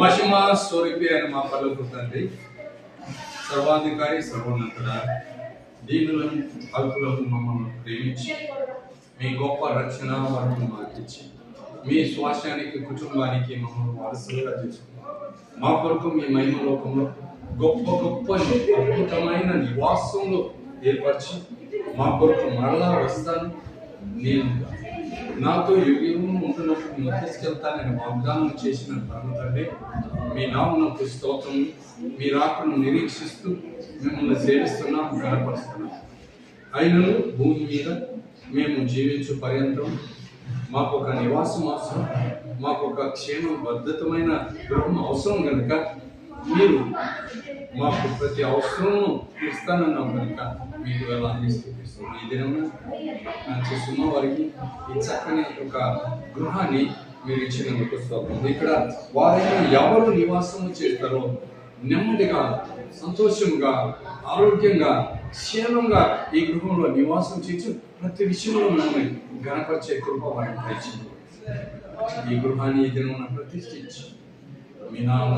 మహిమ స్వరూపి అయిన మా పర్లోక తండ్రి, సర్వాధికారి, సర్వోన్నతుడా, దీనులను అల్పులను మమ్మల్ని ప్రేమించి మీ గొప్ప రక్షణ వరకు మాకిచ్చి మీ శ్వాసానికి కుటుంబానికి మమ్మల్ని వారసులుగా చేసుకున్నారు. మా కొరకు మీ మహిమ లోకంలో గొప్ప గొప్ప అద్భుతమైన నివాసంలో ఏర్పరిచి మా కొరకు మరలా వస్తాను, నేను నాతో యుగము ఉంటున్నప్పుడు నేను తీసుకెళ్తానని వాగ్దానం చేసిన తండ్రి, మీ నామమునకు స్తోత్రం. మీ రాకను నిరీక్షిస్తూ మిమ్మల్ని సేవిస్తున్నాం, గణపరుస్తున్నాం. అయినను భూమి మీద మేము జీవించు పర్యంతం మాకు ఒక నివాసం అవసరం, మాకు ఒక క్షేమబద్ధతమైన గృహం అవసరం కనుక మీరు మాకు ప్రతి అవసరం ఇస్తానన్నాం కనుక మీకు ఎలా స్థితిస్తున్నాం. ఈ దినమున నాకు సుమ వారికి ఈ చక్కని ఒక గృహాన్ని మీరు ఇచ్చినందుకు స్తోత్రం. ఇక్కడ వారైనా ఎవరు నివాసం చేస్తారో నెమ్మదిగా, సంతోషంగా, ఆరోగ్యంగా, క్షేమంగా ఈ గృహంలో నివాసం చేసి ప్రతి విషయంలో మిమ్మల్ని గణపరిచే కృప వారికి తెచ్చింది. ఈ గృహాన్ని ఈ దినమున ప్రతిష్ఠించి మీ నామ